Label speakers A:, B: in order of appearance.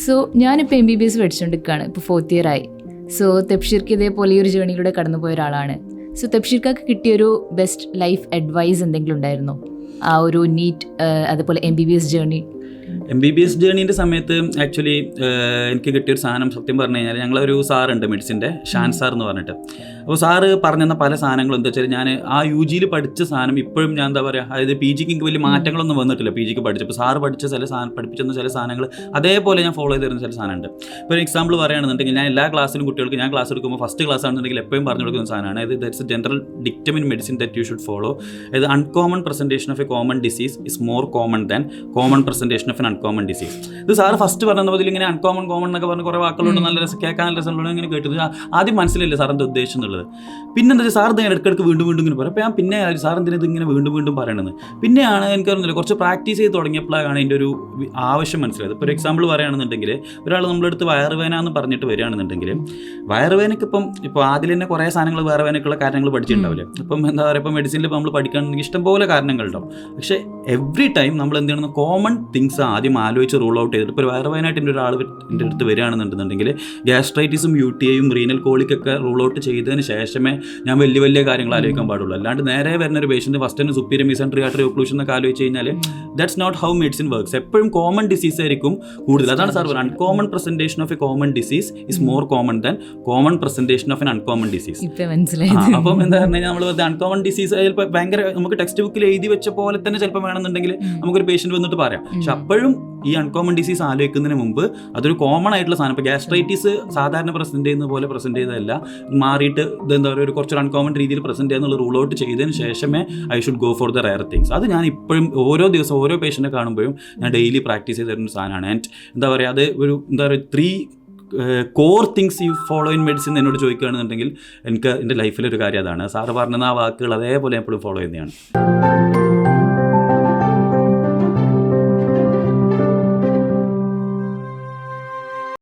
A: So ഞാനിപ്പോൾ MBBS പഠിച്ചുകൊണ്ടിരിക്കുകയാണ്, ഇപ്പോൾ 4th ഇയർ ആയി. സോ തെപ്ഷീർക്ക് ഇതേപോലെ ഈ ഒരു ജേണിയിലൂടെ കടന്നുപോയ ഒരാളാണ്. സോ തെപ്ഷീർക്കാക്ക് കിട്ടിയൊരു ബെസ്റ്റ് ലൈഫ് അഡ്വൈസ് എന്തെങ്കിലും ഉണ്ടായിരുന്നോ ആ ഒരു നീറ്റ് അതുപോലെ MBBS ജേണി?
B: MBBS ജേണീൻ്റെ സമയത്ത് ആക്ച്വലി എനിക്ക് കിട്ടിയൊരു സാധനം സത്യം പറഞ്ഞു കഴിഞ്ഞാൽ, ഞങ്ങളൊരു സാറുണ്ട് മെഡിസിൻ്റെ, ഷാൻ സാർ എന്ന് പറഞ്ഞിട്ട്. അപ്പോൾ സാറ് പറഞ്ഞെന്ന പല സാധനങ്ങളും എന്താ വെച്ചാൽ, ഞാൻ ആ UG പഠിച്ച സാധനം ഇപ്പോഴും ഞാൻ എന്താ പറയുക, അതായത് PG എനിക്ക് വലിയ മാറ്റങ്ങളൊന്നും വന്നിട്ടില്ല. PG പഠിച്ചപ്പോൾ സാറ് പഠിച്ച പഠിപ്പിച്ചെന്ന ചില സാധനങ്ങൾ അതേപോലെ ഞാൻ ഫോളോ ചെയ്ത് തരുന്ന ചില സാധനമുണ്ട്. ഇപ്പോൾ ഒരു എക്സാമ്പിൾ പറയുകയാണെന്നുണ്ടെങ്കിൽ, ഞാൻ എല്ലാ ക്ലാസ്സിലും കുട്ടികൾക്ക് ഞാൻ ക്ലാസ് എടുക്കുമ്പോൾ ഫസ്റ്റ് ക്ലാസ് ആണെന്നുണ്ടെങ്കിൽ എപ്പോഴും പറഞ്ഞു കൊടുക്കുന്ന സാധനമാണ്, അതായത് that's a general dictum in medicine that you should follow. അതായത് uncommon presentation of a common disease is more common than common presentation of an uncommon disease. ഇത് സാറ് ഫസ്റ്റ് പറഞ്ഞ പോലെ ഇങ്ങനെ അൺകോമൺ കോമൺ എന്നൊക്കെ പറഞ്ഞ് കുറേ വാക്കുകളുണ്ട്, നല്ല രസം കേൾക്കാൻ നല്ല രസമുള്ള ഇങ്ങനെ കേട്ടത് ആദ്യം മനസ്സിലില്ല സാറിൻ്റെ ഉദ്ദേശം എന്നുള്ളത്. പിന്നെ എന്താ വെച്ചാൽ സാർ ഇത് ഇടയ്ക്കിടയ്ക്ക് വീണ്ടും ഇങ്ങനെ പറയും. അപ്പോൾ ഞാൻ പിന്നെ സാർ എന്തിനാ ഇതിങ്ങനെ വീണ്ടും പറയണമെന്ന് പിന്നെയാണ് എനിക്കറിയില്ല, കുറച്ച് പ്രാക്ടീസ് ചെയ്ത് തുടങ്ങിയപ്പോഴാണ് അതിൻ്റെ ഒരു ആവശ്യം മനസ്സിലായത്. ഇപ്പോൾ ഒരു എക്സാമ്പിൾ പറയുകയാണെന്നുണ്ടെങ്കിൽ, ഒരാൾ നമ്മളെടുത്ത് വയറുവേന എന്ന് പറഞ്ഞിട്ട് വരികയാണെന്നുണ്ടെങ്കിൽ, വയറുവേനയ്ക്ക് ഇപ്പോൾ ആദ്യം തന്നെ കുറേ സാധനങ്ങൾ വയറുവേനയ്ക്കുള്ള കാര്യങ്ങൾ പഠിച്ചിട്ടുണ്ടാവില്ലേ. ഇപ്പം എന്താ പറയുക, ഇപ്പോൾ മെഡിസിനിൽ ഇപ്പോൾ നമ്മൾ പഠിക്കുകയാണെങ്കിൽ ഇഷ്ടംപോലെ കാരണങ്ങളുണ്ടാവും. പക്ഷേ എവറി ടൈം നമ്മൾ എന്ത് ചെയ്യണം, കോമൺ തിങ്സ് ആദ്യം ആലോചിച്ച് റൂൾ ഔട്ട് ചെയ്തിട്ട്. ഇപ്പോൾ വയറുവേനായിട്ട് എൻ്റെ ഒരാൾ എൻ്റെ അടുത്ത് വരികയാണെന്നുണ്ടെന്നുണ്ടെങ്കിൽ, ഗ്യാസ്ട്രൈറ്റിസും UTIയും റീനൽ കോളിക്കൊക്കെ റൂൾ ഔട്ട് ചെയ്തതിന് ശേഷമേ ഞാൻ വലിയ കാര്യങ്ങൾ ആലോചിക്കാൻ പാടുള്ളൂ. അല്ലാണ്ട് നേരെ വരുന്ന ഒരു പേഷ്യൻറ്റ് ഫസ്റ്റ് തന്നെ സുപ്പീരിയർ മീസെൻട്രി ആർട്ടറി ഒക്ലൂഷൻ എന്നൊക്കെ ആലോചിച്ച് കഴിഞ്ഞാൽ that's not how medicine works. എപ്പോഴും കോമൺ ഡിസീസ് ആയിരിക്കും കൂടുതൽ. അതാണ് സാർ പറയുന്നത്, uncommon presentation of a common disease is more common than common presentation of an uncommon disease. അപ്പം എന്താ പറഞ്ഞാൽ, നമ്മൾ അൺകോമൺ ഡിസീസ് ചിലപ്പോൾ ഭയങ്കര നമുക്ക് ടെക്സ്റ്റ് ബുക്കിൽ എഴുതി വെച്ച പോലെ തന്നെ ചിലപ്പോൾ വേണമെന്നുണ്ടെങ്കിൽ നമുക്കൊരു പേഷ്യൻറ്റ് വന്നിട്ട് പറയാം. പക്ഷെ അപ്പോഴും ഈ അൺകോമൺ ഡിസീസ് ആലോചിക്കുന്നതിന് മുമ്പ് അതൊരു കോമൺ ആയിട്ടുള്ള സാധനം. ഇപ്പോൾ ഗ്യാസ്ട്രൈറ്റിസ് സാധാരണ പ്രസൻറ്റ് ചെയ്യുന്ന പോലെ പ്രസൻറ്റ് ചെയ്തതല്ല, മാറിയിട്ട് ഇതെന്താ പറയുക, ഒരു കുറച്ചൊരു അൺകോമൺ രീതിയിൽ പ്രസൻറ്റ് ചെയ്യുന്നുള്ള റൂൾ ഔട്ട് ചെയ്തതിന് ശേഷമേ I should go for the rare things. അത് ഞാൻ ഇപ്പോഴും ഓരോ ദിവസം ഓരോ പേഷ്യൻറ്റിനെ കാണുമ്പോഴും ഞാൻ ഡെയിലി പ്രാക്ടീസ് ചെയ്ത് തരുന്ന സാധനമാണ്. ആൻഡ് എന്താ പറയുക, അത് ഒരു എന്താ പറയുക 3 core things you follow in medicine എന്നോട് ചോദിക്കുകയാണെന്നുണ്ടെങ്കിൽ എനിക്ക് എൻ്റെ ലൈഫിലൊരു കാര്യം അതാണ്. സാറ് പറഞ്ഞ ആ വാക്കുകൾ അതേപോലെ എപ്പോഴും ഫോളോ ചെയ്യുന്നതാണ്.